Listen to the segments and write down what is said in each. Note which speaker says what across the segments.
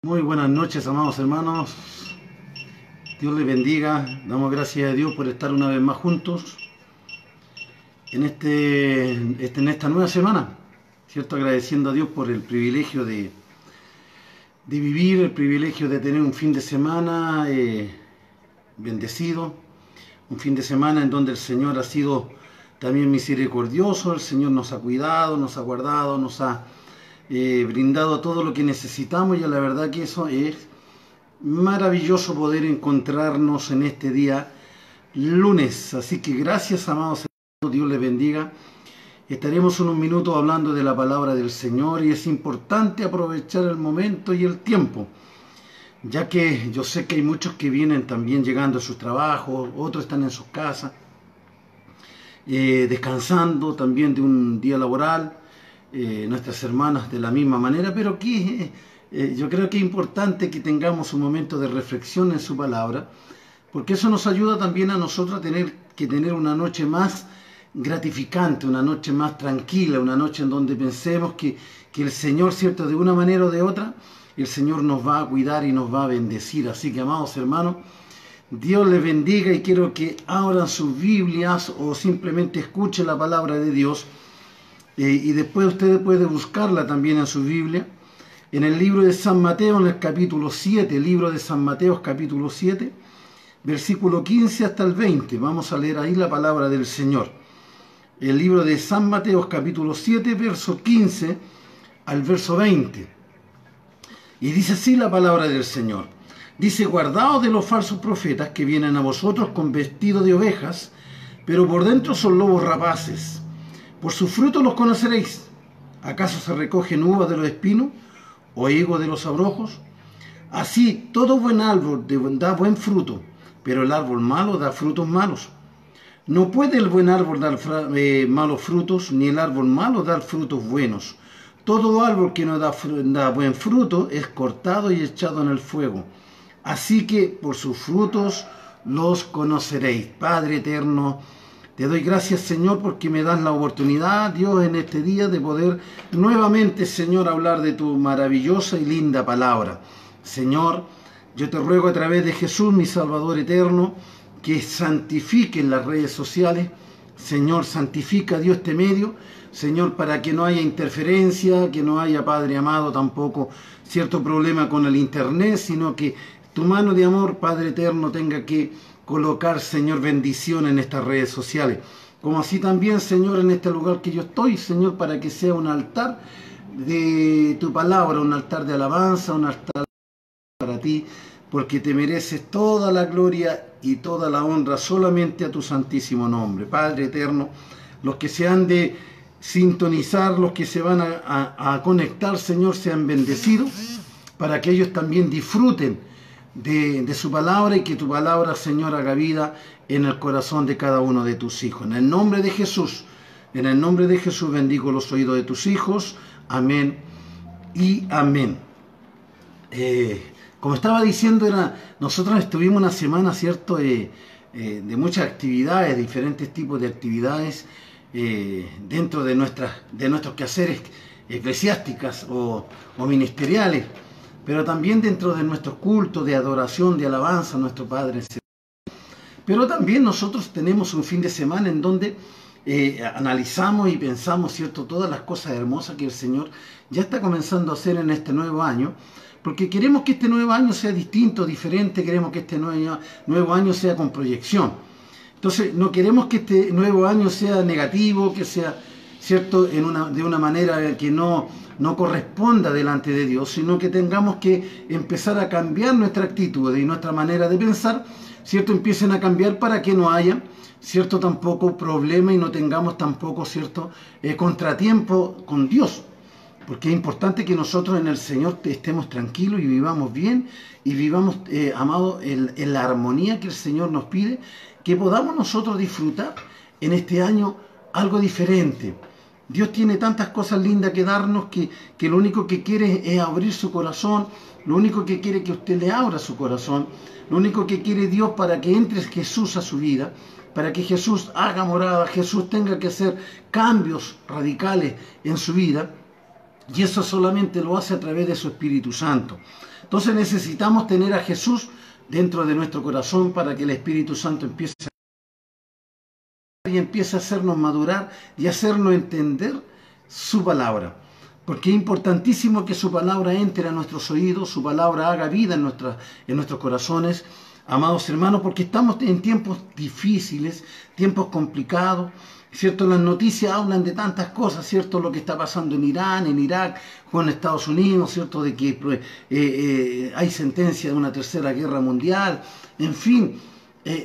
Speaker 1: Muy buenas noches, amados hermanos. Dios les bendiga. Damos gracias a Dios por estar una vez más juntos en esta nueva semana, ¿cierto? Agradeciendo a Dios por el privilegio de vivir, el privilegio de tener un fin de semana bendecido, un fin de semana en donde el Señor ha sido también misericordioso, el Señor nos ha cuidado, nos ha guardado, nos ha brindado todo lo que necesitamos, y la verdad que eso es maravilloso poder encontrarnos en este día lunes. Así que gracias, amados hermanos, Dios les bendiga. Estaremos unos minutos hablando de la palabra del Señor, y es importante aprovechar el momento y el tiempo, ya que yo sé que hay muchos que vienen también llegando a sus trabajos, otros están en sus casas, descansando también de un día laboral, nuestras hermanas de la misma manera, pero aquí yo creo que es importante que tengamos un momento de reflexión en su palabra, porque eso nos ayuda también a nosotros a tener una noche más gratificante, una noche más tranquila, una noche en donde pensemos que el Señor, cierto, de una manera o de otra, el Señor nos va a cuidar y nos va a bendecir. Así que, amados hermanos, Dios les bendiga, y quiero que abran sus Biblias o simplemente escuchen la palabra de Dios, y después ustedes pueden buscarla también en su Biblia, en el libro de San Mateo, en el capítulo 7, libro de San Mateo, capítulo 7, versículo 15 hasta el 20. Vamos a leer ahí la palabra del Señor. El libro de San Mateo, capítulo 7, verso 15 al verso 20. Y dice así la palabra del Señor. Dice: guardaos de los falsos profetas que vienen a vosotros con vestido de ovejas, pero por dentro son lobos rapaces. Por sus frutos los conoceréis. ¿Acaso se recogen uvas de los espinos o higos de los abrojos? Así todo buen árbol da buen fruto, pero el árbol malo da frutos malos. No puede el buen árbol dar malos frutos, ni el árbol malo dar frutos buenos. Todo árbol que no da buen fruto es cortado y echado en el fuego. Así que por sus frutos los conoceréis. Padre eterno, te doy gracias, Señor, porque me das la oportunidad, Dios, en este día de poder nuevamente, Señor, hablar de tu maravillosa y linda palabra. Señor, yo te ruego a través de Jesús, mi Salvador eterno, que santifiquen las redes sociales. Señor, santifica, Dios, este medio, Señor, para que no haya interferencia, que no haya, Padre amado, tampoco cierto problema con el internet, sino que tu mano de amor, Padre eterno, tenga que colocar, Señor, bendición en estas redes sociales. Como así también, Señor, en este lugar que yo estoy, Señor, para que sea un altar de tu palabra, un altar de alabanza, un altar para ti, porque te mereces toda la gloria y toda la honra solamente a tu santísimo nombre. Padre eterno, los que se han de sintonizar, los que se van a conectar, Señor, sean bendecidos, para que ellos también disfruten de su palabra, y que tu palabra, Señor, haga vida en el corazón de cada uno de tus hijos. En el nombre de Jesús, bendigo los oídos de tus hijos. Amén y amén. Como estaba diciendo, nosotros estuvimos una semana, ¿cierto?, de muchas actividades, diferentes tipos de actividades dentro de nuestros quehaceres eclesiásticas o ministeriales, pero también dentro de nuestros cultos de adoración, de alabanza a nuestro Padre. Pero también nosotros tenemos un fin de semana en donde analizamos y pensamos, ¿cierto?, todas las cosas hermosas que el Señor ya está comenzando a hacer en este nuevo año, porque queremos que este nuevo año sea distinto, diferente, queremos que este nuevo año sea con proyección. Entonces, no queremos que este nuevo año sea negativo, que sea, ¿cierto?, de una manera que no corresponda delante de Dios, sino que tengamos que empezar a cambiar nuestra actitud y nuestra manera de pensar, ¿cierto?, empiecen a cambiar para que no haya, ¿cierto?, tampoco problema, y no tengamos tampoco, ¿cierto?, contratiempo con Dios. Porque es importante que nosotros en el Señor estemos tranquilos y vivamos bien, y vivamos, amados, en la armonía que el Señor nos pide, que podamos nosotros disfrutar en este año algo diferente. Dios tiene tantas cosas lindas que darnos, que lo único que quiere es abrir su corazón, lo único que quiere es que usted le abra su corazón, lo único que quiere Dios para que entre Jesús a su vida, para que Jesús haga morada, Jesús tenga que hacer cambios radicales en su vida. Y eso solamente lo hace a través de su Espíritu Santo. Entonces necesitamos tener a Jesús dentro de nuestro corazón para que el Espíritu Santo empiece a hacernos madurar y hacernos entender su palabra. Porque es importantísimo que su palabra entre a nuestros oídos, su palabra haga vida en nuestros corazones, amados hermanos, porque estamos en tiempos difíciles, tiempos complicados, ¿cierto? Las noticias hablan de tantas cosas, ¿cierto? Lo que está pasando en Irán, en Irak, con Estados Unidos, ¿cierto? De que hay sentencia de una tercera guerra mundial, en fin,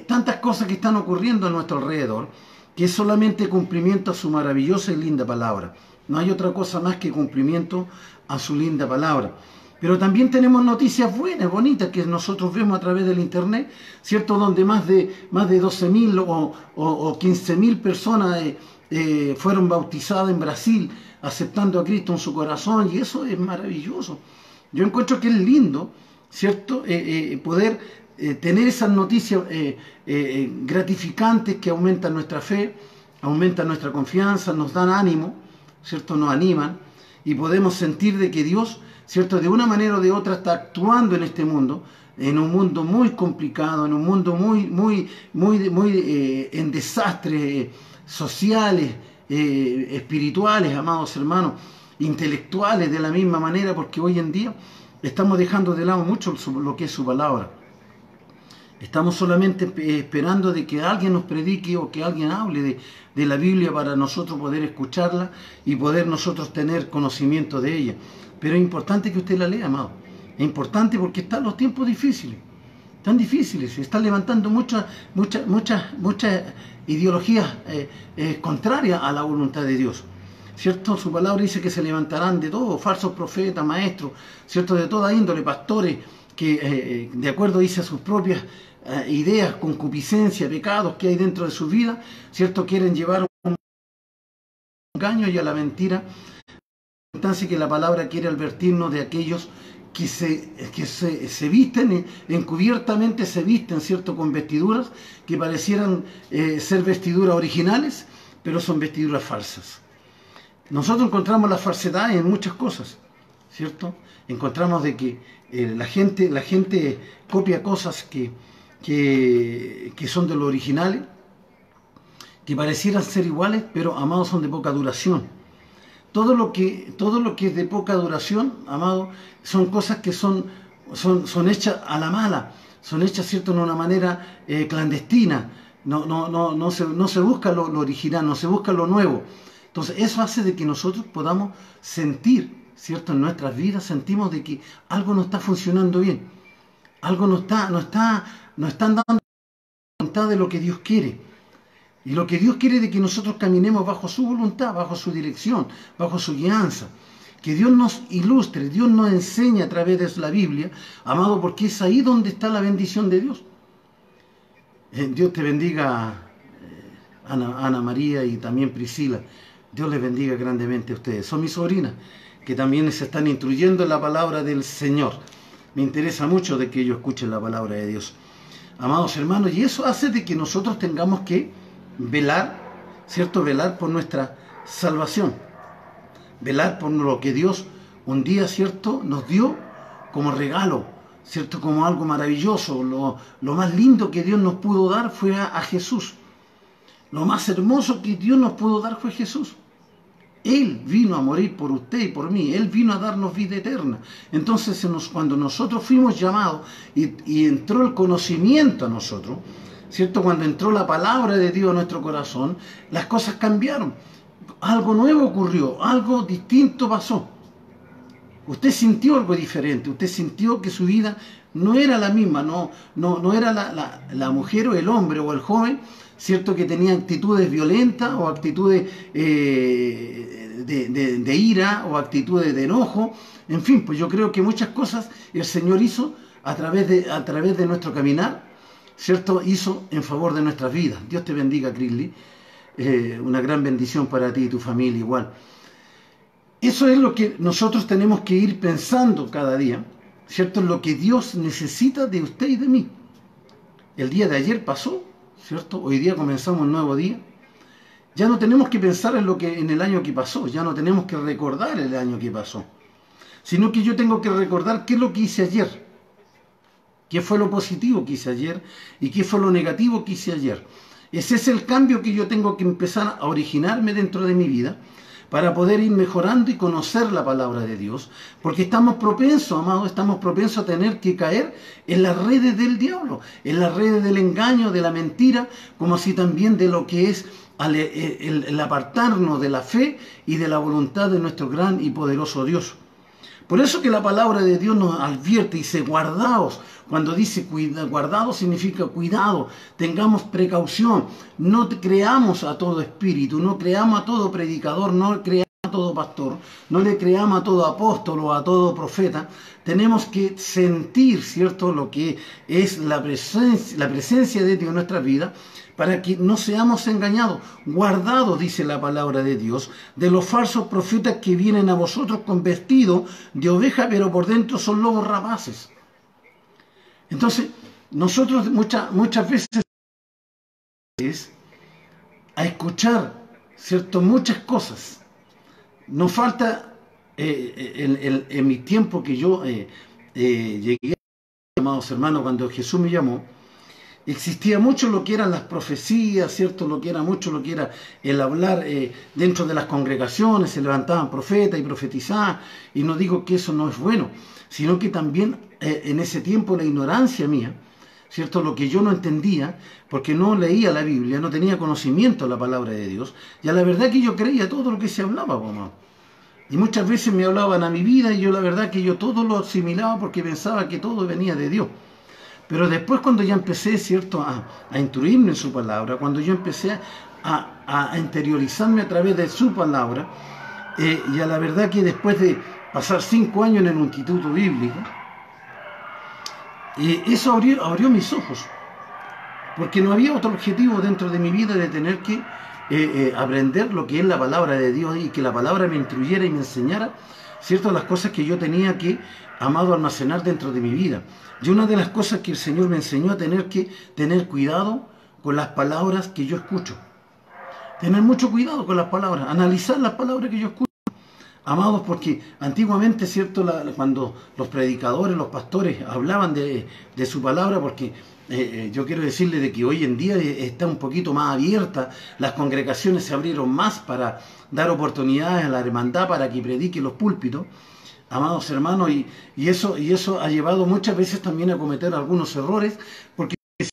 Speaker 1: tantas cosas que están ocurriendo a nuestro alrededor, que es solamente cumplimiento a su maravillosa y linda palabra. No hay otra cosa más que cumplimiento a su linda palabra. Pero también tenemos noticias buenas, bonitas, que nosotros vemos a través del internet, ¿cierto? Donde más de 12.000 o 15.000 personas fueron bautizadas en Brasil, aceptando a Cristo en su corazón, y eso es maravilloso. Yo encuentro que es lindo, ¿cierto? Poder tener esas noticias gratificantes que aumentan nuestra fe, aumentan nuestra confianza, nos dan ánimo, ¿cierto? Nos animan, y podemos sentir de que Dios, ¿cierto? De una manera o de otra está actuando en este mundo, en un mundo muy complicado, en un mundo muy en desastres sociales, espirituales, amados hermanos, intelectuales de la misma manera, porque hoy en día estamos dejando de lado mucho lo que es su palabra. Estamos solamente esperando de que alguien nos predique o que alguien hable de la Biblia para nosotros poder escucharla y poder nosotros tener conocimiento de ella. Pero es importante que usted la lea, amado. Es importante porque están los tiempos difíciles. Tan difíciles. Se están levantando muchas ideologías contrarias a la voluntad de Dios. ¿Cierto? Su palabra dice que se levantarán de todo, falsos profetas, maestros, ¿cierto? De toda índole, pastores, que de acuerdo, dice, a sus propias ideas, concupiscencia, pecados que hay dentro de su vida, ¿cierto? Quieren llevar un engaño y a la mentira. Entonces que la palabra quiere advertirnos de aquellos que se visten, encubiertamente se visten, ¿cierto? Con vestiduras que parecieran ser vestiduras originales, pero son vestiduras falsas. Nosotros encontramos la falsedad en muchas cosas, ¿cierto? Encontramos de que la gente copia cosas que son de lo originales, que parecieran ser iguales, pero, amados, son de poca duración. Todo lo que es de poca duración, amados, son cosas que son hechas a la mala, son hechas, ¿cierto?, de una manera clandestina. No se busca lo original, no se busca lo nuevo. Entonces, eso hace de que nosotros podamos sentir, ¿cierto?, en nuestras vidas, sentimos de que algo no está funcionando bien. Algo no están dando voluntad de lo que Dios quiere. Y lo que Dios quiere es de que nosotros caminemos bajo su voluntad, bajo su dirección, bajo su guianza. Que Dios nos ilustre, Dios nos enseñe a través de la Biblia, amado, porque es ahí donde está la bendición de Dios. Dios te bendiga, Ana María y también Priscila. Dios les bendiga grandemente a ustedes. Son mis sobrinas, que también se están instruyendo en la palabra del Señor. Me interesa mucho de que ellos escuchen la palabra de Dios. Amados hermanos, y eso hace de que nosotros tengamos que velar, ¿cierto? Velar por nuestra salvación. Velar por lo que Dios un día, ¿cierto?, nos dio como regalo, ¿cierto?, como algo maravilloso. Lo más lindo que Dios nos pudo dar fue a Jesús. Lo más hermoso que Dios nos pudo dar fue Jesús. Él vino a morir por usted y por mí. Él vino a darnos vida eterna. Entonces, cuando nosotros fuimos llamados y entró el conocimiento a nosotros, ¿cierto? Cuando entró la palabra de Dios a nuestro corazón, las cosas cambiaron. Algo nuevo ocurrió, algo distinto pasó. Usted sintió algo diferente, usted sintió que su vida no era la misma, no era la mujer o el hombre o el joven, ¿cierto?, que tenía actitudes violentas o actitudes de ira o actitudes de enojo. En fin, pues yo creo que muchas cosas el Señor hizo a través de nuestro caminar, ¿cierto? Hizo en favor de nuestras vidas. Dios te bendiga, Crisley. Una gran bendición para ti y tu familia igual. Eso es lo que nosotros tenemos que ir pensando cada día, ¿cierto? Lo que Dios necesita de usted y de mí. El día de ayer pasó, ¿cierto? Hoy día comenzamos un nuevo día. Ya no tenemos que pensar en el año que pasó, ya no tenemos que recordar el año que pasó, sino que yo tengo que recordar qué es lo que hice ayer, qué fue lo positivo que hice ayer y qué fue lo negativo que hice ayer. Ese es el cambio que yo tengo que empezar a originarme dentro de mi vida para poder ir mejorando y conocer la palabra de Dios, porque estamos propensos, amados, estamos propensos a tener que caer en las redes del diablo, en las redes del engaño, de la mentira, como así también de lo que es el apartarnos de la fe y de la voluntad de nuestro gran y poderoso Dios. Por eso que la palabra de Dios nos advierte y dice, guardaos. Cuando dice guardado significa cuidado, tengamos precaución, no creamos a todo espíritu, no creamos a todo predicador, no creamos a todo pastor, no le creamos a todo apóstol o a todo profeta. Tenemos que sentir, ¿cierto?, lo que es la presencia de Dios en nuestra vida, para que no seamos engañados. Guardados, dice la palabra de Dios, de los falsos profetas que vienen a vosotros con vestido de oveja, pero por dentro son lobos rapaces. Entonces, nosotros muchas veces a escuchar, ¿cierto?, muchas cosas. Nos falta, en mi tiempo que yo llegué, amados hermanos, cuando Jesús me llamó, existía mucho lo que eran las profecías, ¿cierto? Lo que era mucho lo que era el hablar dentro de las congregaciones, se levantaban profetas y profetizaban, y no digo que eso no es bueno, sino que también en ese tiempo la ignorancia mía, ¿cierto? Lo que yo no entendía, porque no leía la Biblia, no tenía conocimiento de la palabra de Dios, y a la verdad que yo creía todo lo que se hablaba, mamá. Y muchas veces me hablaban a mi vida, y yo la verdad que yo todo lo asimilaba porque pensaba que todo venía de Dios. Pero después cuando ya empecé, ¿cierto?, a instruirme en su palabra, cuando yo empecé a interiorizarme a través de su palabra, y a la verdad que después de pasar 5 años en el instituto bíblico, eso abrió mis ojos, porque no había otro objetivo dentro de mi vida de tener que aprender lo que es la palabra de Dios y que la palabra me instruyera y me enseñara, ¿cierto?, las cosas que yo tenía que, amado, almacenar dentro de mi vida. Y una de las cosas que el Señor me enseñó a tener cuidado con las palabras que yo escucho. Tener mucho cuidado con las palabras, analizar las palabras que yo escucho. Amados, porque antiguamente, ¿cierto?, cuando los predicadores, los pastores hablaban de su palabra, porque yo quiero decirles de que hoy en día está un poquito más abierta, las congregaciones se abrieron más para dar oportunidades a la hermandad para que predique los púlpitos, amados hermanos, y eso ha llevado muchas veces también a cometer algunos errores, porque se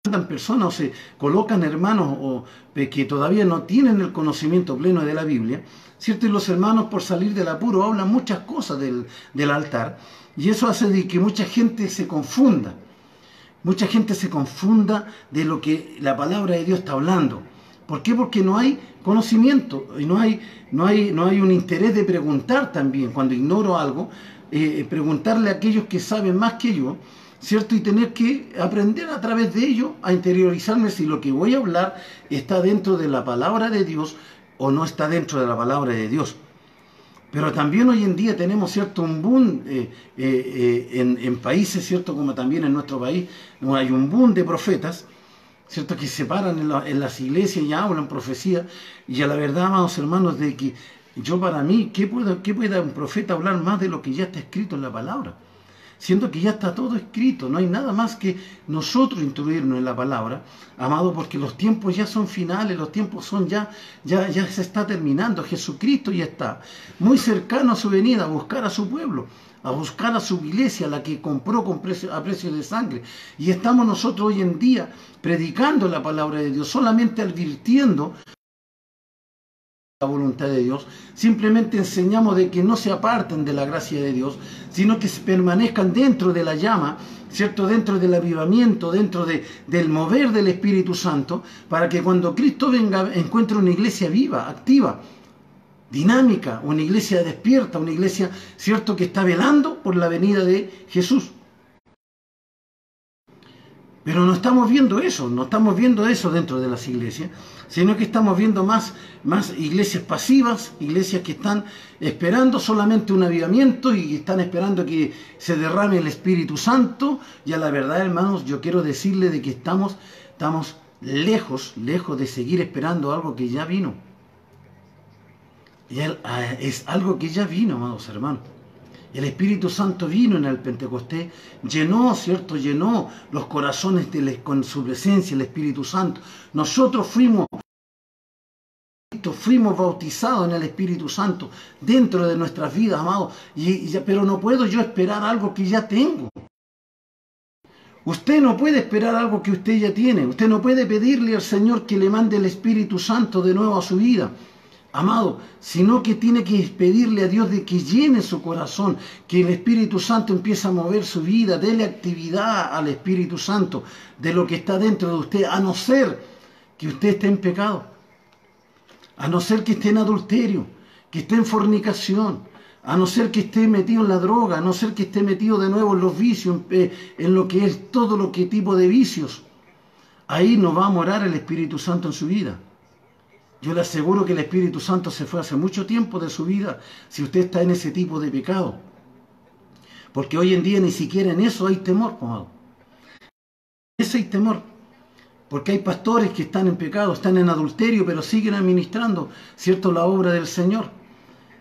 Speaker 1: mandan personas o se colocan hermanos que todavía no tienen el conocimiento pleno de la Biblia, ¿cierto? Y los hermanos, por salir del apuro, hablan muchas cosas del altar, y eso hace de que mucha gente se confunda. Mucha gente se confunda de lo que la palabra de Dios está hablando. ¿Por qué? Porque no hay conocimiento y no hay un interés de preguntar también. Cuando ignoro algo, preguntarle a aquellos que saben más que yo, ¿cierto? Y tener que aprender a través de ello a interiorizarme si lo que voy a hablar está dentro de la palabra de Dios o no está dentro de la palabra de Dios. Pero también hoy en día tenemos, ¿cierto?, un boom en países, ¿cierto?, como también en nuestro país, hay un boom de profetas, ¿cierto?, que se paran en las iglesias y hablan profecía. Y a la verdad, amados hermanos, de que yo, para mí, ¿qué puede un profeta hablar más de lo que ya está escrito en la palabra? Siendo que ya está todo escrito, no hay nada más que nosotros instruirnos en la palabra, amado, porque los tiempos ya son finales, los tiempos son ya se está terminando. Jesucristo ya está muy cercano a su venida, a buscar a su pueblo, a buscar a su iglesia, la que compró a precio de sangre. Y estamos nosotros hoy en día predicando la palabra de Dios, solamente advirtiendo la voluntad de Dios. Simplemente enseñamos de que no se aparten de la gracia de Dios, sino que permanezcan dentro de la llama, ¿cierto?, dentro del avivamiento, dentro del mover del Espíritu Santo, para que cuando Cristo venga encuentre una iglesia viva, activa, dinámica, una iglesia despierta, una iglesia, ¿cierto?, que está velando por la venida de Jesús. Pero no estamos viendo eso dentro de las iglesias, sino que estamos viendo más iglesias pasivas, iglesias que están esperando solamente un avivamiento y están esperando que se derrame el Espíritu Santo. Y a la verdad, hermanos, yo quiero decirle de que estamos lejos de seguir esperando algo que ya vino. Y es algo que ya vino, amados hermanos. El Espíritu Santo vino en el Pentecostés, llenó, ¿cierto? Llenó los corazones con su presencia, el Espíritu Santo. Nosotros fuimos bautizados en el Espíritu Santo dentro de nuestras vidas, amados. Pero no puedo yo esperar algo que ya tengo. Usted no puede esperar algo que usted ya tiene. Usted no puede pedirle al Señor que le mande el Espíritu Santo de nuevo a su vida, amado, sino que tiene que pedirle a Dios de que llene su corazón, que el Espíritu Santo empiece a mover su vida, dele actividad al Espíritu Santo de lo que está dentro de usted, a no ser que usted esté en pecado, a no ser que esté en adulterio, que esté en fornicación, a no ser que esté metido en la droga, a no ser que esté metido de nuevo en los vicios, en lo que es todo lo que tipo de vicios. Ahí no va a morar el Espíritu Santo en su vida. Yo le aseguro que el Espíritu Santo se fue hace mucho tiempo de su vida si usted está en ese tipo de pecado. Porque hoy en día ni siquiera en eso hay temor, amado. En eso hay temor. Porque hay pastores que están en pecado, están en adulterio, pero siguen administrando, ¿cierto?, la obra del Señor.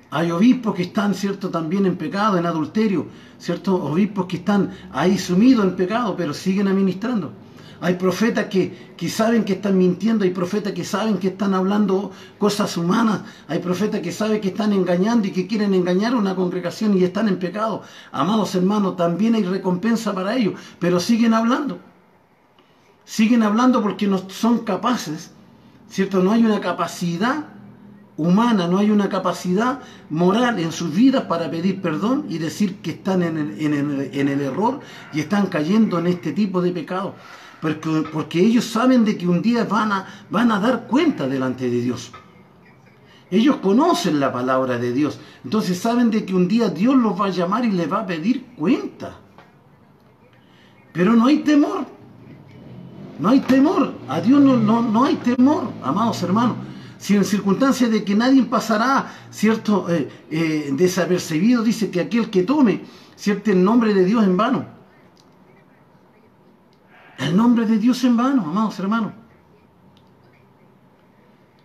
Speaker 1: Hay obispos que están, ¿cierto?, también en pecado, en adulterio, ¿cierto? Obispos que están ahí sumidos en pecado, pero siguen administrando. Hay profetas que saben que están mintiendo, hay profetas que saben que están hablando cosas humanas, hay profetas que saben que están engañando y que quieren engañar a una congregación y están en pecado. Amados hermanos, también hay recompensa para ellos, pero siguen hablando. Siguen hablando porque no son capaces, ¿cierto? No hay una capacidad humana, no hay una capacidad moral en sus vidas para pedir perdón y decir que están en el error y están cayendo en este tipo de pecado. Porque ellos saben de que un día van a dar cuenta delante de Dios. Ellos conocen la palabra de Dios, entonces saben de que un día Dios los va a llamar y les va a pedir cuenta. Pero no hay temor. No hay temor. A Dios no hay temor, amados hermanos. Si en circunstancias de que nadie pasará, ¿cierto?, desapercibido, dice que aquel que tome, ¿cierto?, el nombre de Dios en vano. El nombre de Dios en vano, amados hermanos.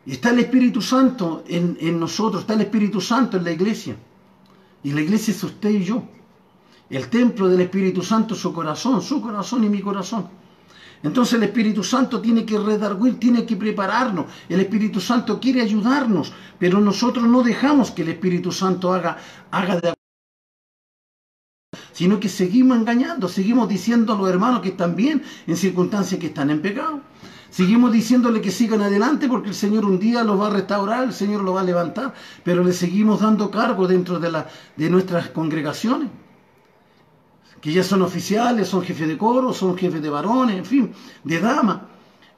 Speaker 1: Y está el Espíritu Santo en nosotros, está el Espíritu Santo en la iglesia. Y la iglesia es usted y yo. El templo del Espíritu Santo es su corazón y mi corazón. Entonces el Espíritu Santo tiene que redarguir, tiene que prepararnos. El Espíritu Santo quiere ayudarnos, pero nosotros no dejamos que el Espíritu Santo haga de sino que seguimos engañando, seguimos diciendo a los hermanos que están bien en circunstancias que están en pecado. Seguimos diciéndole que sigan adelante porque el Señor un día los va a restaurar, el Señor los va a levantar, pero le seguimos dando cargo dentro de nuestras congregaciones, que ya son oficiales, son jefes de coro, son jefes de varones, en fin, de damas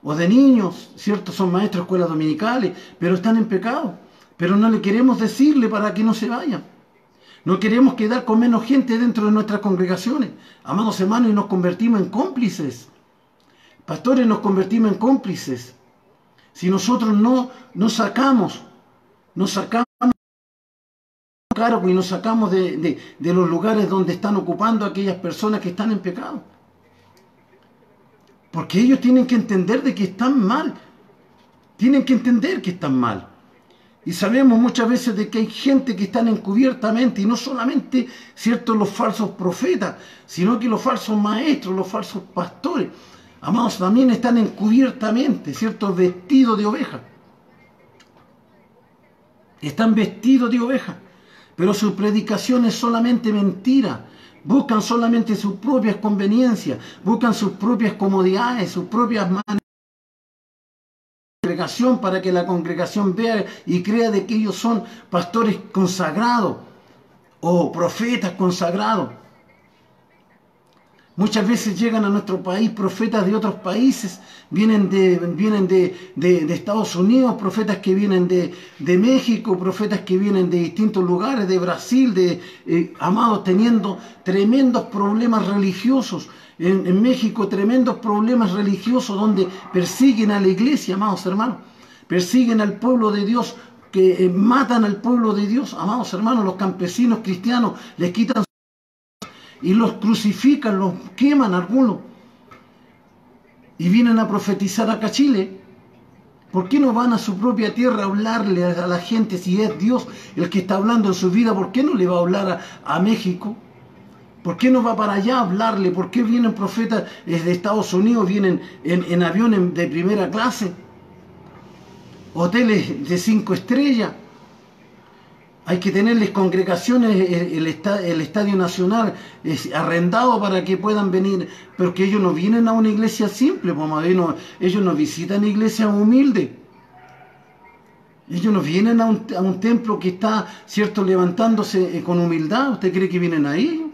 Speaker 1: o de niños, ¿cierto? Son maestros de escuelas dominicales, pero están en pecado. Pero no le queremos decirle para que no se vayan. No queremos quedar con menos gente dentro de nuestras congregaciones. Amados hermanos, y nos convertimos en cómplices. Pastores, nos convertimos en cómplices. Si nosotros no sacamos cargo y nos sacamos de los lugares donde están ocupando aquellas personas que están en pecado. Porque ellos tienen que entender de que están mal. Tienen que entender que están mal. Y sabemos muchas veces de que hay gente que están encubiertamente, y no solamente, ¿cierto?, los falsos profetas, sino que los falsos maestros, los falsos pastores, amados, también están encubiertamente, ¿cierto?, vestidos de oveja. Están vestidos de oveja. Pero su predicación es solamente mentira. Buscan solamente sus propias conveniencias, buscan sus propias comodidades, sus propias maneras de congregación para que la congregación vea y crea de que ellos son pastores consagrados o profetas consagrados. Muchas veces llegan a nuestro país profetas de otros países, vienen de Estados Unidos, profetas que vienen de México, profetas que vienen de distintos lugares, de Brasil, amados, teniendo tremendos problemas religiosos. En México, tremendos problemas religiosos donde persiguen a la iglesia, amados hermanos, persiguen al pueblo de Dios, que matan al pueblo de Dios, amados hermanos, los campesinos cristianos les quitan y los crucifican, los queman algunos. Y vienen a profetizar acá a Chile, ¿Por qué no van a su propia tierra a hablarle a la gente si es Dios el que está hablando en su vida? ¿Por qué no le va a hablar a México? ¿Por qué no va para allá a hablarle? ¿Por qué vienen profetas desde Estados Unidos, vienen en aviones de primera clase? Hoteles de 5 estrellas. Hay que tenerles congregaciones, el Estadio Nacional es arrendado para que puedan venir, pero que ellos no vienen a una iglesia simple, ellos no visitan iglesias humildes. Ellos no vienen a un templo que está, cierto, levantándose con humildad. ¿Usted cree que vienen ahí?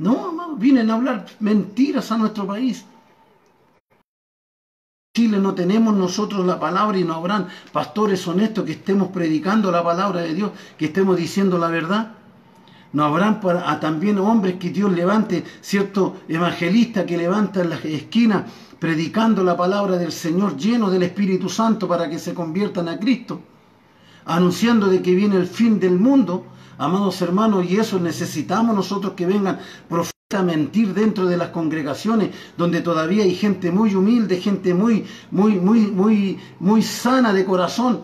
Speaker 1: No, amado, vienen a hablar mentiras a nuestro país. Chile no tenemos nosotros la palabra y no habrán pastores honestos que estemos predicando la palabra de Dios, que estemos diciendo la verdad. No habrán también hombres que Dios levante, cierto evangelista que levanta en las esquinas predicando la palabra del Señor lleno del Espíritu Santo para que se conviertan a Cristo, anunciando de que viene el fin del mundo, amados hermanos, y eso necesitamos nosotros que vengan profetas a mentir dentro de las congregaciones donde todavía hay gente muy humilde, gente muy sana de corazón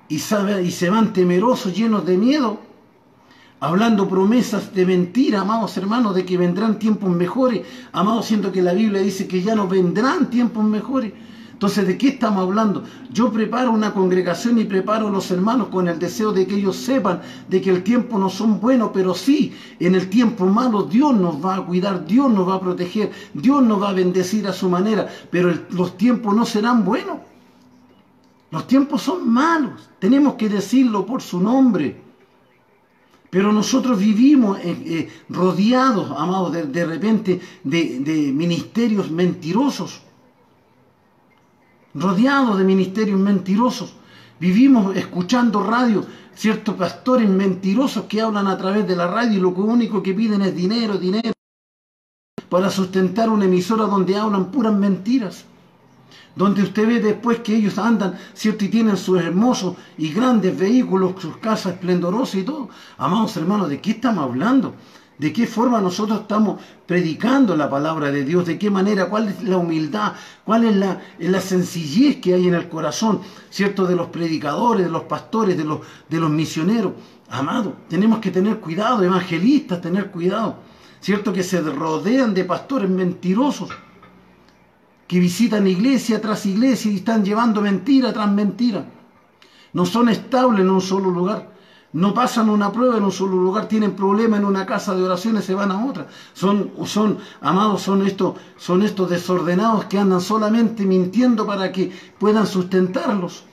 Speaker 1: y se van temerosos, llenos de miedo, hablando promesas de mentira, amados hermanos, de que vendrán tiempos mejores, amados, siendo que la Biblia dice que ya no vendrán tiempos mejores. Entonces, ¿de qué estamos hablando? Yo preparo una congregación y preparo a los hermanos con el deseo de que ellos sepan de que el tiempo no son buenos, pero sí, en el tiempo malo Dios nos va a cuidar, Dios nos va a proteger, Dios nos va a bendecir a su manera, pero los tiempos no serán buenos. Los tiempos son malos, tenemos que decirlo por su nombre. Pero nosotros vivimos rodeados, amados, de repente de ministerios mentirosos. Rodeados de ministerios mentirosos. Vivimos escuchando radio, ciertos pastores mentirosos que hablan a través de la radio y lo único que piden es dinero, dinero, para sustentar una emisora donde hablan puras mentiras. Donde usted ve después que ellos andan, cierto, y tienen sus hermosos y grandes vehículos, sus casas esplendorosas y todo. Amados hermanos, ¿de qué estamos hablando? ¿De qué forma nosotros estamos predicando la palabra de Dios? ¿De qué manera? ¿Cuál es la humildad? ¿Cuál es la sencillez que hay en el corazón, cierto, de los predicadores, de los pastores, de los misioneros? Amados, tenemos que tener cuidado, evangelistas, tener cuidado, cierto, que se rodean de pastores mentirosos, que visitan iglesia tras iglesia y están llevando mentira tras mentira. No son estables en un solo lugar. No pasan una prueba en un solo lugar. Tienen problemas en una casa de oraciones, se van a otra. Amados, son estos desordenados que andan solamente mintiendo para que puedan sustentarlos.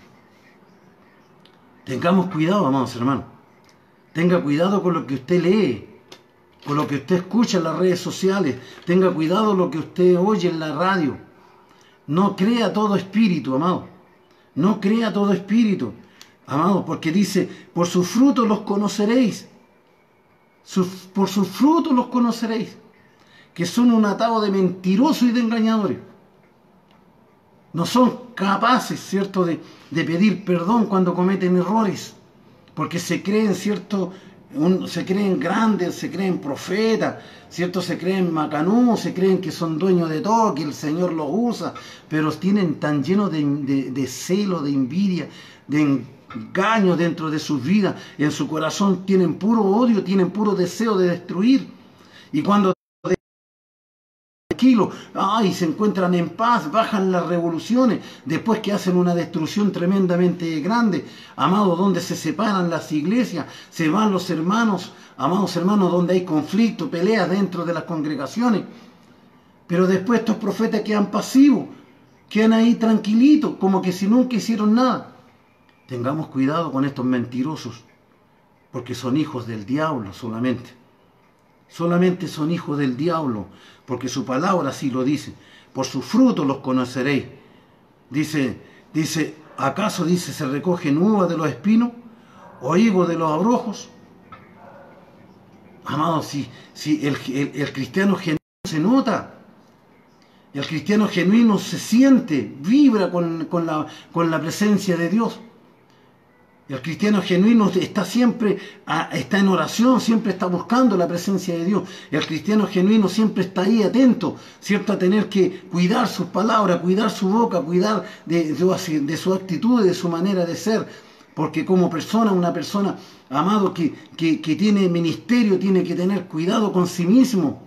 Speaker 1: Tengamos cuidado, amados hermanos. Tenga cuidado con lo que usted lee, con lo que usted escucha en las redes sociales. Tenga cuidado con lo que usted oye en la radio. No crea todo espíritu, amado. No crea todo espíritu, amado, porque dice, por sus frutos los conoceréis. Por sus frutos los conoceréis. Que son un atado de mentirosos y de engañadores. No son capaces, ¿cierto?, de pedir perdón cuando cometen errores. Porque se creen, ¿cierto?, se creen grandes, se creen profetas, ¿cierto? Se creen macanú, se creen que son dueños de todo, que el Señor los usa, pero tienen tan llenos de celo, de envidia, de engaño dentro de sus vidas. En su corazón tienen puro odio, tienen puro deseo de destruir. Y cuando tranquilos, se encuentran en paz, bajan las revoluciones, después que hacen una destrucción tremendamente grande, amados, donde se separan las iglesias, se van los hermanos, amados hermanos, donde hay conflicto, peleas dentro de las congregaciones, pero después estos profetas quedan pasivos, quedan ahí tranquilitos, como que si nunca hicieron nada. Tengamos cuidado con estos mentirosos, porque son hijos del diablo solamente. Solamente son hijos del diablo, porque su palabra así lo dice. Por sus frutos los conoceréis. Dice, ¿acaso dice se recogen uvas de los espinos o higos de los abrojos? Amados, si el cristiano genuino se nota, el cristiano genuino se siente, vibra con la presencia de Dios. El cristiano genuino está siempre, está en oración, siempre está buscando la presencia de Dios. El cristiano genuino siempre está ahí atento, ¿cierto? A tener que cuidar sus palabras, cuidar su boca, cuidar de su actitud, de su manera de ser. Porque como persona, una persona, amado, que tiene ministerio, tiene que tener cuidado con sí mismo.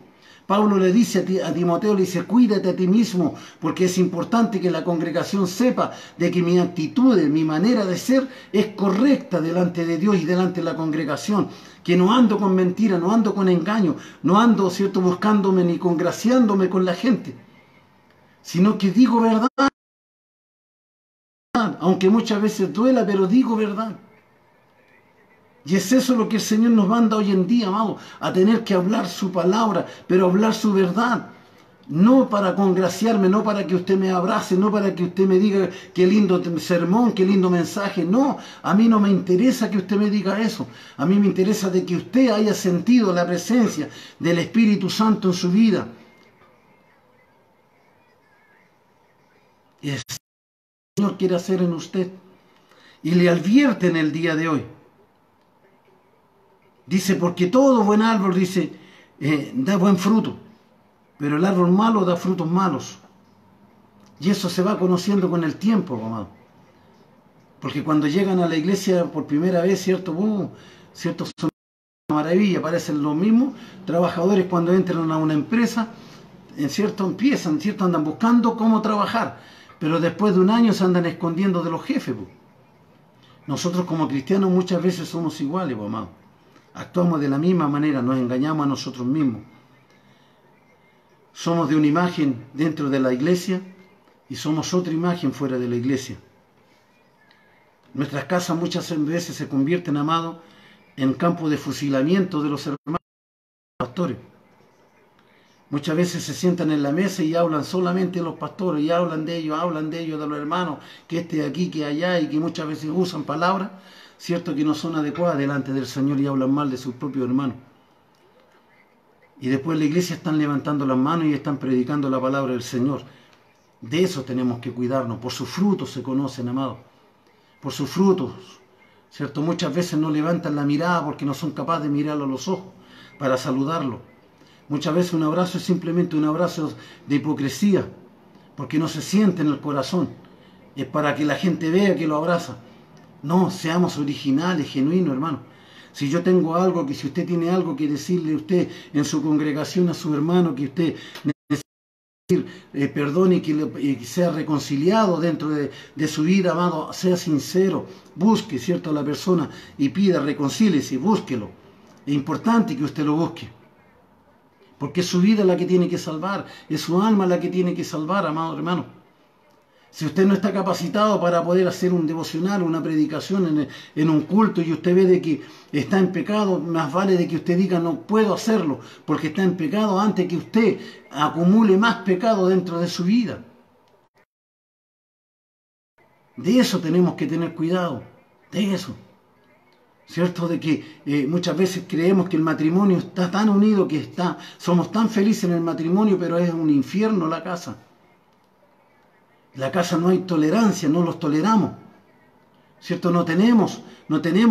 Speaker 1: Pablo le dice a Timoteo, le dice, cuídate a ti mismo, porque es importante que la congregación sepa de que mi actitud, mi manera de ser es correcta delante de Dios y delante de la congregación, que no ando con mentira, no ando con engaño, no ando, ¿cierto?, buscándome ni congraciándome con la gente, sino que digo verdad, aunque muchas veces duela, pero digo verdad. Y es eso lo que el Señor nos manda hoy en día, amado, a tener que hablar su palabra, pero hablar su verdad. No para congraciarme, no para que usted me abrace, no para que usted me diga qué lindo sermón, qué lindo mensaje. No, a mí no me interesa que usted me diga eso. A mí me interesa de que usted haya sentido la presencia del Espíritu Santo en su vida. Y el Señor quiere hacer en usted. Y le advierte en el día de hoy. Dice, porque todo buen árbol, dice, da buen fruto, pero el árbol malo da frutos malos. Y eso se va conociendo con el tiempo, amado. Porque cuando llegan a la iglesia por primera vez, ¿cierto? ¿Cierto? Son una maravilla, parecen los mismos trabajadores cuando entran a una empresa, ¿cierto? Empiezan, ¿cierto? Andan buscando cómo trabajar, pero después de un año se andan escondiendo de los jefes. Nosotros como cristianos muchas veces somos iguales, amado. Actuamos de la misma manera, nos engañamos a nosotros mismos. Somos de una imagen dentro de la iglesia y somos otra imagen fuera de la iglesia. Nuestras casas muchas veces se convierten, amado, en campo de fusilamiento de los hermanos pastores. Muchas veces se sientan en la mesa y hablan solamente de los pastores, y hablan de ellos, de los hermanos, que este aquí, que allá, y que muchas veces usan palabras, cierto, que no son adecuadas delante del Señor y hablan mal de sus propios hermanos. Y después en la iglesia están levantando las manos y están predicando la palabra del Señor. De eso tenemos que cuidarnos. Por sus frutos se conocen, amados. Por sus frutos, ¿cierto? Muchas veces no levantan la mirada porque no son capaces de mirarlo a los ojos para saludarlo. Muchas veces un abrazo es simplemente un abrazo de hipocresía, porque no se siente en el corazón. Es para que la gente vea que lo abraza. No, seamos originales, genuinos, hermano. Si yo tengo algo, que si usted tiene algo que decirle a usted en su congregación a su hermano, que usted necesita perdón y que sea reconciliado dentro de su vida, amado, sea sincero, busque, ¿cierto?, a la persona y pida, reconcíliese, búsquelo. Es importante que usted lo busque. Porque es su vida la que tiene que salvar, es su alma la que tiene que salvar, amado hermano. Si usted no está capacitado para poder hacer un devocional, una predicación en un culto, y usted ve de que está en pecado, más vale de que usted diga no puedo hacerlo, porque está en pecado, antes que usted acumule más pecado dentro de su vida. De eso tenemos que tener cuidado, de eso. ¿Cierto? De que muchas veces creemos que el matrimonio está tan unido, que somos tan felices en el matrimonio, pero es un infierno la casa. La casa no hay tolerancia, no los toleramos, ¿cierto? No tenemos,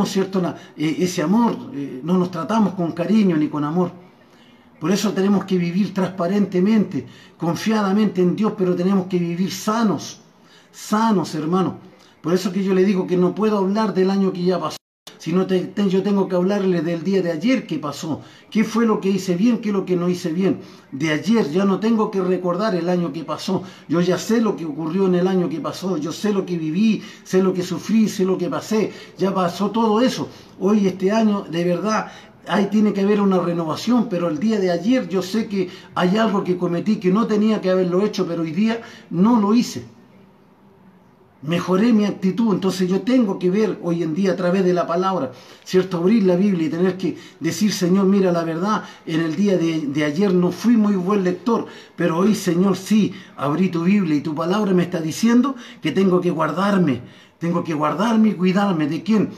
Speaker 1: ¿cierto?, ese amor, no nos tratamos con cariño ni con amor. Por eso tenemos que vivir transparentemente, confiadamente en Dios, pero tenemos que vivir sanos, hermano. Por eso que yo le digo que no puedo hablar del año que ya pasó, sino yo tengo que hablarle del día de ayer que pasó. ¿Qué fue lo que hice bien? ¿Qué es lo que no hice bien? De ayer ya no tengo que recordar el año que pasó. Yo ya sé lo que ocurrió en el año que pasó. Yo sé lo que viví, sé lo que sufrí, sé lo que pasé. Ya pasó todo eso. Hoy este año, de verdad, ahí tiene que haber una renovación, pero el día de ayer yo sé que hay algo que cometí que no tenía que haberlo hecho, pero hoy día no lo hice. Mejoré mi actitud, entonces yo tengo que ver hoy en día a través de la palabra, ¿cierto? Abrir la Biblia y tener que decir, Señor, mira, la verdad, en el día de ayer no fui muy buen lector, pero hoy, Señor, sí, abrí tu Biblia y tu palabra me está diciendo que tengo que guardarme y cuidarme. ¿De quién?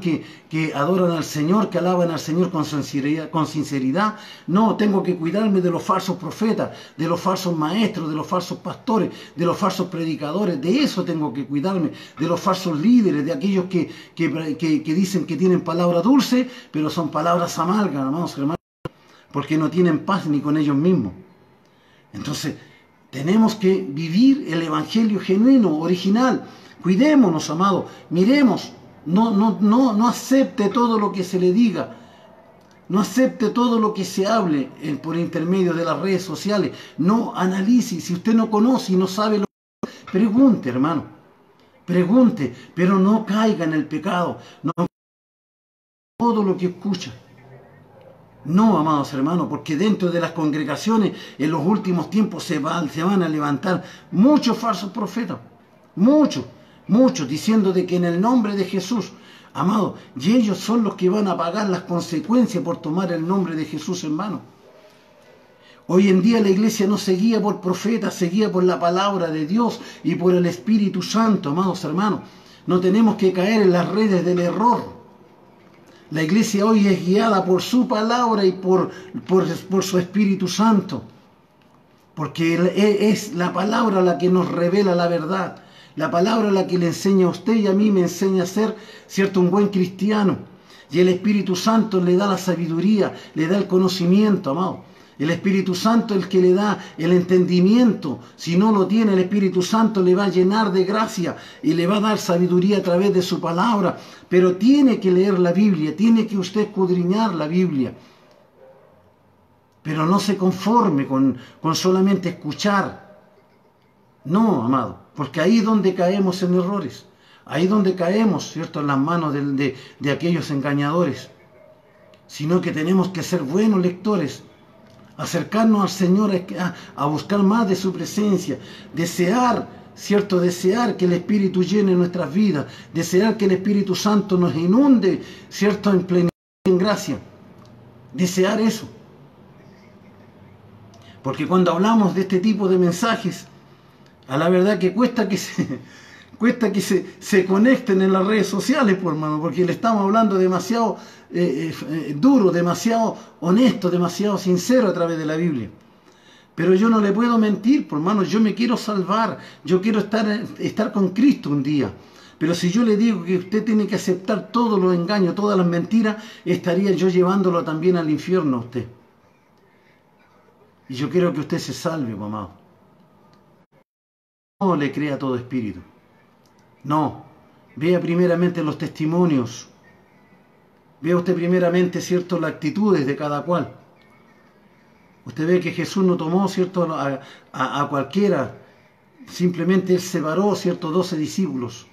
Speaker 1: Que que adoran al Señor, que alaban al Señor con sinceridad. No, tengo que cuidarme de los falsos profetas, de los falsos maestros, de los falsos pastores, de los falsos predicadores. De eso tengo que cuidarme, de los falsos líderes, de aquellos que dicen que tienen palabras dulces, pero son palabras amargas, amados hermanos, porque no tienen paz ni con ellos mismos. Entonces, tenemos que vivir el evangelio genuino, original. Cuidémonos, amados, miremos, no acepte todo lo que se le diga, no acepte todo lo que se hable por intermedio de las redes sociales, no analice. Si usted no conoce y no sabe lo que pregunte, hermano, pregunte, pero no caiga en el pecado, no todo lo que escucha. No, amados hermanos, porque dentro de las congregaciones en los últimos tiempos se van a levantar muchos falsos profetas, muchos, diciendo de que en el nombre de Jesús, amados, y ellos son los que van a pagar las consecuencias por tomar el nombre de Jesús en vano. Hoy en día la iglesia no se guía por profetas, se guía por la palabra de Dios y por el Espíritu Santo, amados hermanos. No tenemos que caer en las redes del error. La iglesia hoy es guiada por su palabra y por su Espíritu Santo. Porque es la palabra la que nos revela la verdad. La palabra la que le enseña a usted y a mí, me enseña a ser, ¿cierto?, un buen cristiano. Y el Espíritu Santo le da la sabiduría, le da el conocimiento, amado. El Espíritu Santo es el que le da el entendimiento. Si no lo tiene, el Espíritu Santo le va a llenar de gracia y le va a dar sabiduría a través de su palabra. Pero tiene que leer la Biblia, tiene que usted escudriñar la Biblia. Pero no se conforme con solamente escuchar. No, amado, porque ahí es donde caemos en errores. Ahí es donde caemos, ¿cierto?, en las manos de aquellos engañadores. Sino que tenemos que ser buenos lectores. Acercarnos al Señor a buscar más de su presencia, desear, ¿cierto?, desear que el Espíritu llene nuestras vidas, desear que el Espíritu Santo nos inunde, ¿cierto?, en plenitud, en gracia, desear eso. Porque cuando hablamos de este tipo de mensajes, a la verdad que cuesta que se conecten en las redes sociales, por hermano, porque le estamos hablando demasiado duro, demasiado honesto, demasiado sincero a través de la Biblia. Pero yo no le puedo mentir, por hermano, yo me quiero salvar, yo quiero estar con Cristo un día. Pero si yo le digo que usted tiene que aceptar todos los engaños, todas las mentiras, estaría yo llevándolo también al infierno a usted. Y yo quiero que usted se salve, amado. No le crea todo espíritu. No, vea primeramente los testimonios. Vea usted primeramente, ¿cierto?, las actitudes de cada cual. Usted ve que Jesús no tomó, ¿cierto?, a cualquiera. Simplemente Él separó, ¿cierto?, 12 discípulos.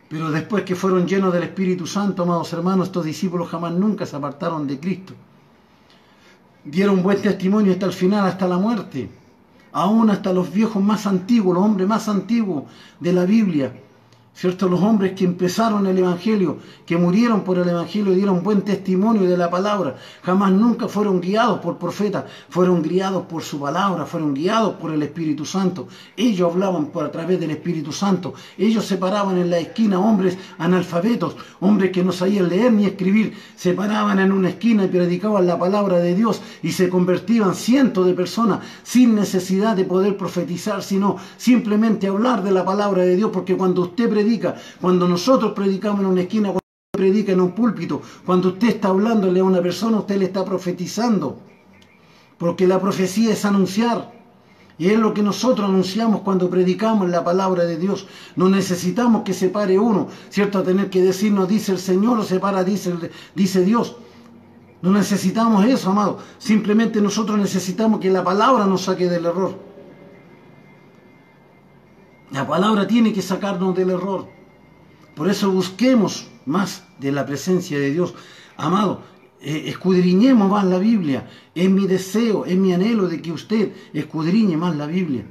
Speaker 1: Pero después que fueron llenos del Espíritu Santo, amados hermanos, estos discípulos jamás nunca se apartaron de Cristo. Dieron buen testimonio hasta el final, hasta la muerte. Aún hasta los viejos más antiguos, los hombres más antiguos de la Biblia, ¿cierto?, los hombres que empezaron el Evangelio, que murieron por el Evangelio, dieron buen testimonio de la palabra. Jamás nunca fueron guiados por profetas, fueron guiados por su palabra, fueron guiados por el Espíritu Santo. Ellos hablaban a través del Espíritu Santo. Ellos se paraban en la esquina, hombres analfabetos, hombres que no sabían leer ni escribir, se paraban en una esquina y predicaban la palabra de Dios y se convertían cientos de personas sin necesidad de poder profetizar, sino simplemente hablar de la palabra de Dios, porque cuando usted predica, cuando nosotros predicamos en una esquina, cuando usted predica en un púlpito, cuando usted está hablándole a una persona, usted le está profetizando. Porque la profecía es anunciar. Y es lo que nosotros anunciamos cuando predicamos la palabra de Dios. No necesitamos que se pare uno, ¿cierto?, a tener que decirnos dice el Señor o se para dice Dios. No necesitamos eso, amado. Simplemente nosotros necesitamos que la palabra nos saque del error. La palabra tiene que sacarnos del error. Por eso busquemos más de la presencia de Dios. Amado, escudriñemos más la Biblia. Es mi deseo, es mi anhelo de que usted escudriñe más la Biblia.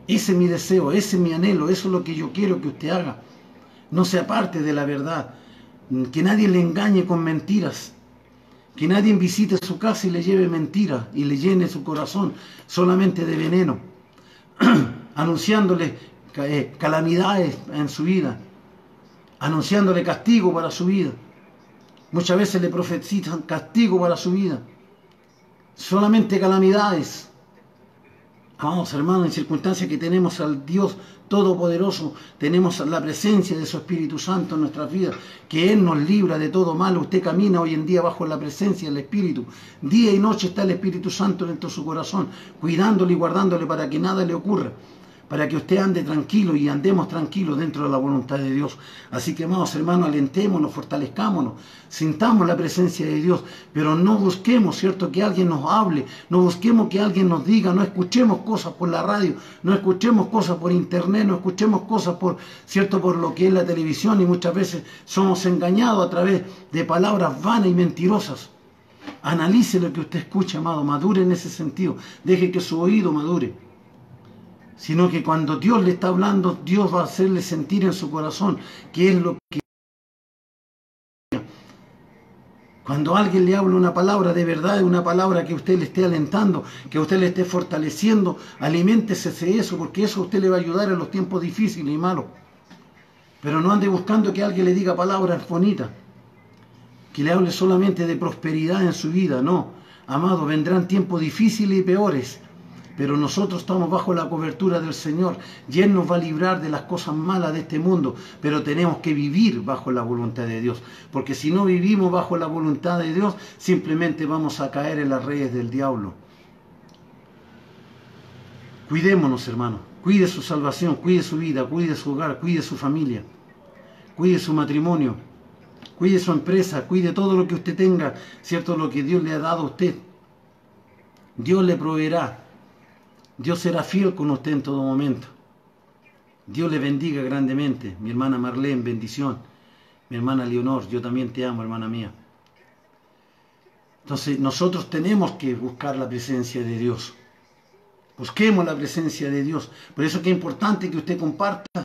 Speaker 1: Ese es mi deseo, ese es mi anhelo, eso es lo que yo quiero que usted haga. No se aparte de la verdad. Que nadie le engañe con mentiras. Que nadie visite su casa y le lleve mentiras y le llene su corazón solamente de veneno. Anunciándole calamidades en su vida. anunciándole castigo para su vida. Muchas veces le profetizan castigo para su vida. Solamente calamidades. Amados hermanos, en circunstancias que tenemos al Dios Todopoderoso, tenemos la presencia de su Espíritu Santo en nuestras vidas, que Él nos libra de todo mal. Usted camina hoy en día bajo la presencia del Espíritu. Día y noche está el Espíritu Santo dentro de su corazón, cuidándole y guardándole para que nada le ocurra, para que usted ande tranquilo y andemos tranquilos dentro de la voluntad de Dios. Así que, amados hermanos, alentémonos, fortalezcámonos, sintamos la presencia de Dios, pero no busquemos, ¿cierto?, que alguien nos hable, no busquemos que alguien nos diga, no escuchemos cosas por la radio, no escuchemos cosas por internet, no escuchemos cosas ¿cierto?, por lo que es la televisión, y muchas veces somos engañados a través de palabras vanas y mentirosas. Analice lo que usted escucha, amado, madure en ese sentido, deje que su oído madure. Sino que cuando Dios le está hablando, Dios va a hacerle sentir en su corazón qué es lo que... Cuando alguien le habla una palabra de verdad, una palabra que usted le esté alentando, que usted le esté fortaleciendo, aliméntese de eso, porque eso a usted le va a ayudar en los tiempos difíciles y malos. Pero no ande buscando que alguien le diga palabras bonitas, que le hable solamente de prosperidad en su vida. No, amado, vendrán tiempos difíciles y peores, pero nosotros estamos bajo la cobertura del Señor, y Él nos va a librar de las cosas malas de este mundo, pero tenemos que vivir bajo la voluntad de Dios, porque si no vivimos bajo la voluntad de Dios, simplemente vamos a caer en las redes del diablo. Cuidémonos, hermanos, cuide su salvación, cuide su vida, cuide su hogar, cuide su familia, cuide su matrimonio, cuide su empresa, cuide todo lo que usted tenga, ¿cierto?, lo que Dios le ha dado a usted. Dios le proveerá. Dios será fiel con usted en todo momento. Dios le bendiga grandemente. Mi hermana Marlene, bendición. Mi hermana Leonor, yo también te amo, hermana mía. Entonces, nosotros tenemos que buscar la presencia de Dios. Busquemos la presencia de Dios. Por eso es que es importante que usted comparta.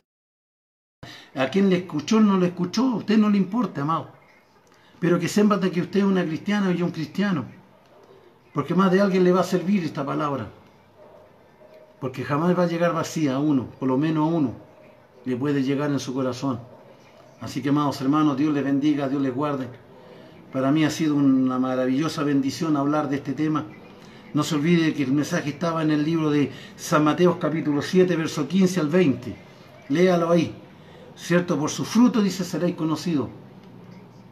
Speaker 1: A quien le escuchó, no le escuchó, a usted no le importa, amado. Pero que sepa que usted es una cristiana y yo un cristiano. Porque más de alguien le va a servir esta palabra. Porque jamás va a llegar vacía a uno, por lo menos a uno le puede llegar en su corazón. Así que, amados hermanos, Dios les bendiga, Dios les guarde. Para mí ha sido una maravillosa bendición hablar de este tema. No se olvide que el mensaje estaba en el libro de San Mateo capítulo 7, verso 15 al 20. Léalo ahí. ¿Cierto? Por su fruto, dice, seréis conocidos.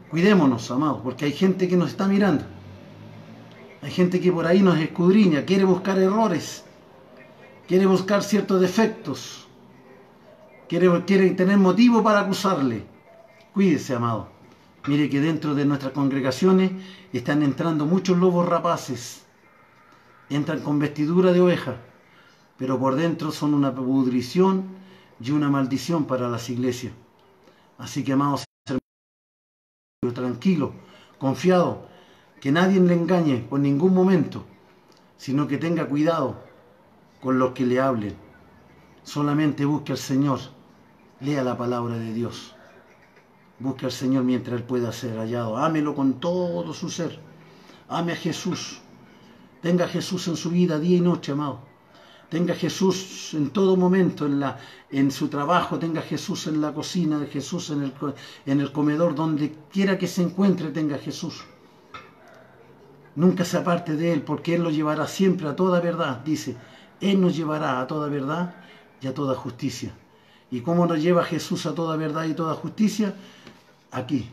Speaker 1: Cuidémonos, amados, porque hay gente que nos está mirando. Hay gente que por ahí nos escudriña, quiere buscar errores. Quiere buscar ciertos defectos. Quiere tener motivo para acusarle. Cuídese, amado. Mire que dentro de nuestras congregaciones están entrando muchos lobos rapaces. Entran con vestidura de oveja, pero por dentro son una pudrición y una maldición para las iglesias. Así que, amados hermanos, tranquilo, confiado, que nadie le engañe por ningún momento, sino que tenga cuidado con los que le hablen. Solamente busque al Señor, lea la palabra de Dios, busque al Señor mientras Él pueda ser hallado, ámelo con todo su ser, ame a Jesús, tenga a Jesús en su vida día y noche, amado, tenga a Jesús en todo momento, en su trabajo, tenga a Jesús en la cocina, Jesús en el comedor, donde quiera que se encuentre, tenga a Jesús. Nunca se aparte de Él, porque Él lo llevará siempre a toda verdad, dice. Él nos llevará a toda verdad y a toda justicia. ¿Y cómo nos lleva Jesús a toda verdad y toda justicia? Aquí.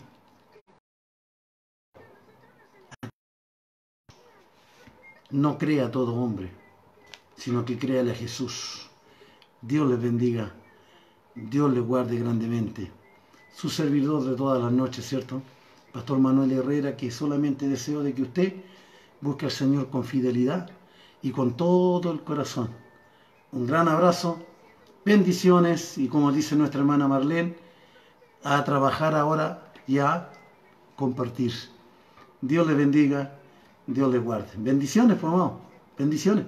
Speaker 1: No crea a todo hombre, sino que créale a Jesús. Dios les bendiga. Dios les guarde grandemente. Su servidor de todas las noches, ¿cierto? Pastor Manuel Herrera, que solamente deseo de que usted busque al Señor con fidelidad y con todo el corazón. Un gran abrazo, bendiciones, y como dice nuestra hermana Marlene, a trabajar ahora y a compartir. Dios les bendiga, Dios les guarde. Bendiciones, por favor. Bendiciones.